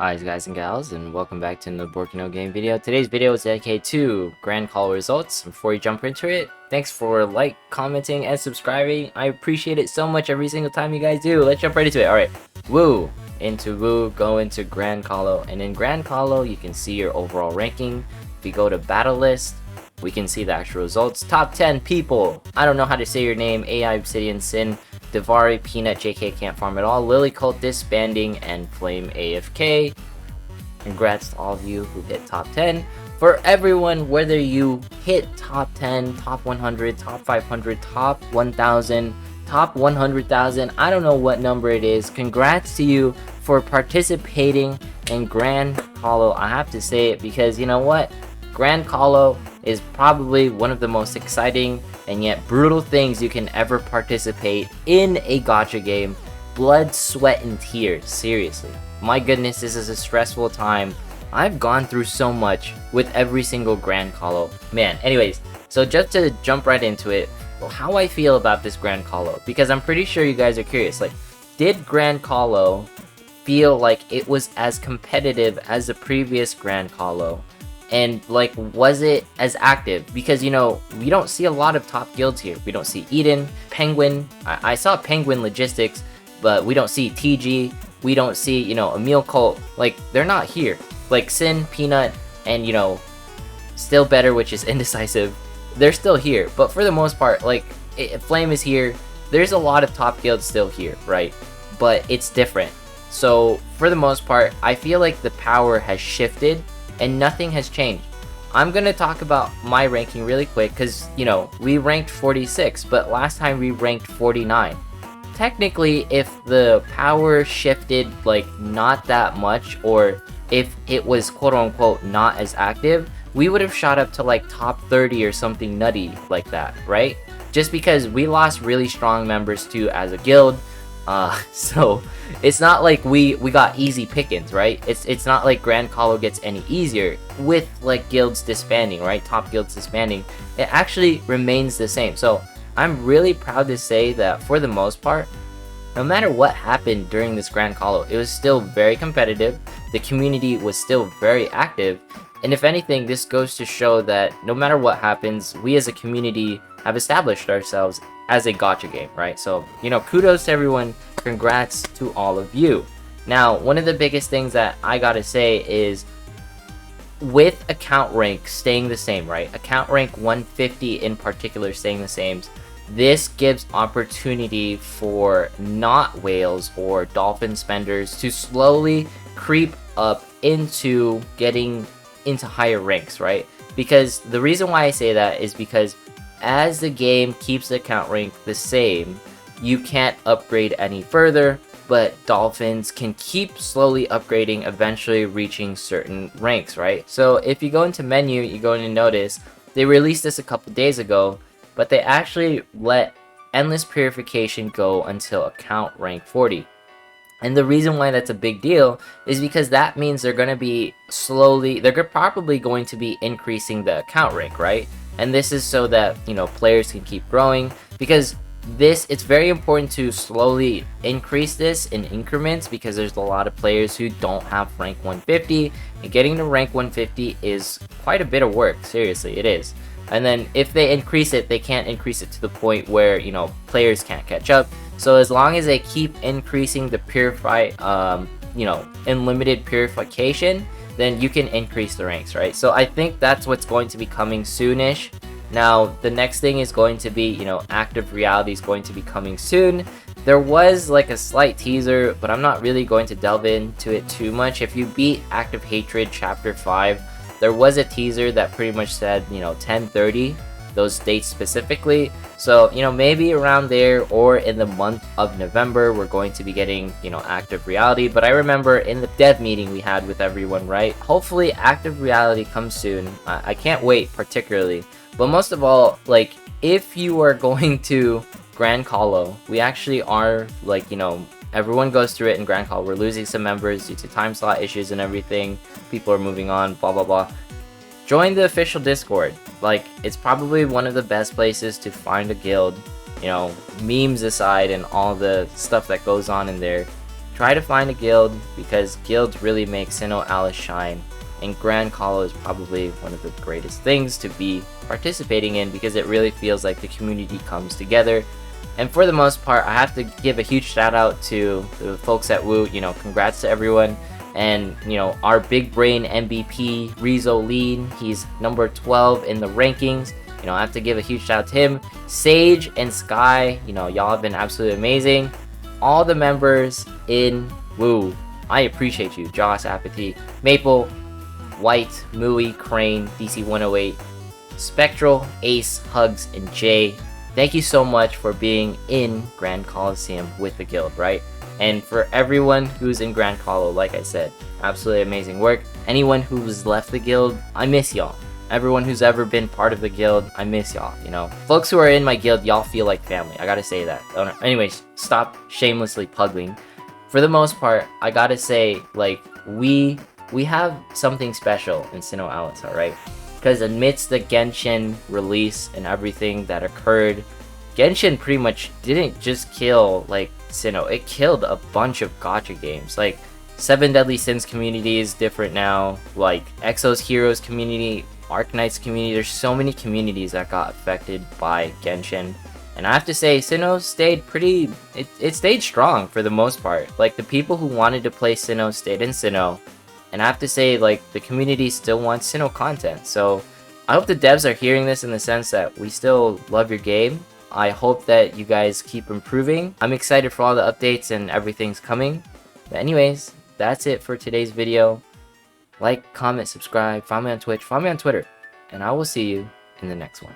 Hi guys and gals, and welcome back to another Borkino game video. Today's video is dedicated to Gran Colo results. Before you jump into it, thanks for commenting, and subscribing. I appreciate it so much every single time you guys do. Let's jump right into it. Alright, woo! Into woo, go into Gran Colo, and in Gran Colo you can see your overall ranking. If you go to battle list, we can see the actual results. Top 10 people. I don't know how to say your name. AI, Obsidian, Sin, Devari, Peanut, JK can't farm at all, Lily Cult disbanding, and Flame AFK. Congrats to all of you who hit top 10. For everyone, whether you hit top 10, top 100, top 500, top 1000, top 100,000, I don't know what number it is, congrats to you for participating in Gran Colo. I have to say it because you know what? Gran Colo is probably one of the most exciting and yet brutal things you can ever participate in a gacha game. Blood, sweat, and tears. Seriously. My goodness, this is a stressful time. I've gone through so much with every single Gran Colo. Man, anyways, so just to jump right into it, how I feel about this Gran Colo, because I'm pretty sure you guys are curious. Did Gran Colo feel like it was as competitive as the previous Gran Colo? And was it as active? Because we don't see a lot of top guilds here. We don't see Eden, Penguin. I saw Penguin Logistics, but we don't see TG. We don't see Emil Cult. They're not here. Sin, Peanut, and still better, which is Indecisive. They're still here, but for the most part, Flame is here. There's a lot of top guilds still here, right? But it's different. So for the most part, I feel like the power has shifted and nothing has changed. I'm gonna talk about my ranking really quick because we ranked 46, but last time we ranked 49. Technically, if the power shifted not that much, or if it was quote unquote not as active, we would have shot up to top 30 or something nutty like that, right? Just because we lost really strong members too as a guild. So it's not like we got easy pickings, right? It's not like Gran Colo gets any easier with guilds disbanding, right? Top guilds disbanding. It actually remains the same. So I'm really proud to say that for the most part, no matter what happened during this Gran Colo, it was still very competitive. The community was still very active. And if anything, this goes to show that no matter what happens, we as a community have established ourselves as a gacha game, right? So, kudos to everyone. Congrats to all of you. Now, one of the biggest things that I gotta say is with account rank staying the same, right? Account rank 150 in particular staying the same. This gives opportunity for not whales or dolphin spenders to slowly creep up into getting into higher ranks, right? Because the reason why I say that is because as the game keeps the account rank the same, you can't upgrade any further, but dolphins can keep slowly upgrading, eventually reaching certain ranks, right? So if you go into menu, you're going to notice they released this a couple days ago, but they actually let endless purification go until account rank 40. And the reason why that's a big deal is because that means they're going to be they're probably going to be increasing the account rank, right? And this is so that, players can keep growing, because it's very important to slowly increase this in increments, because there's a lot of players who don't have rank 150, and getting to rank 150 is quite a bit of work. Seriously, it is. And then if they increase it, they can't increase it to the point where, players can't catch up. So as long as they keep increasing the unlimited purification, then you can increase the ranks, right? So I think that's what's going to be coming soonish. Now, the next thing is going to be, active reality is going to be coming soon. There was a slight teaser, but I'm not really going to delve into it too much. If you beat Active Hatred Chapter 5, there was a teaser that pretty much said, 10/30, those dates specifically. So, maybe around there or in the month of November, we're going to be getting, active reality. But I remember in the dev meeting we had with everyone, right? Hopefully active reality comes soon. I can't wait particularly. But most of all, if you are going to Gran Colo, we actually are, everyone goes through it in Gran Colo. We're losing some members due to time slot issues and everything. People are moving on, blah, blah, blah. Join the official Discord. It's probably one of the best places to find a guild, memes aside and all the stuff that goes on in there. try to find a guild, because guilds really make SINoALICE shine. And Gran Colo is probably one of the greatest things to be participating in, because it really feels like the community comes together. And for the most part, I have to give a huge shout out to the folks at Woo. You know, congrats to everyone. And, you know, our big brain MVP, Rizzo Lean, he's number 12 in the rankings. You know, I have to give a huge shout out to him. Sage and Sky, you know, y'all have been absolutely amazing. All the members in Woo, I appreciate you. Joss, Apathy, Maple, White, Mui, Crane, DC108, Spectral, Ace, Hugs, and Jay. Thank you so much for being in Grand Colosseum with the guild, right? And for everyone who's in Grand Colo, like I said, absolutely amazing work. Anyone who's left the guild, I miss y'all. Everyone who's ever been part of the guild, I miss y'all, you know. Folks who are in my guild, y'all feel like family. I gotta say that. Anyways, stop shamelessly puggling. For the most part, I gotta say, like, we have something special in SINoALICE, alright? Because amidst the Genshin release and everything that occurred, Genshin pretty much didn't just kill, like, Sinnoh. It killed a bunch of gacha games. Like, 7 Deadly Sins community is different now. Like, Exo's Heroes community, Arknight's community. There's so many communities that got affected by Genshin. And I have to say, Sinnoh stayed pretty... It stayed strong for the most part. Like, the people who wanted to play Sinnoh stayed in Sinnoh. And I have to say, like, the community still wants Sinnoh content. So, I hope the devs are hearing this in the sense that we still love your game. I hope that you guys keep improving. I'm excited for all the updates and everything's coming. But anyways, that's it for today's video. Like, comment, subscribe, follow me on Twitch, follow me on Twitter. And I will see you in the next one.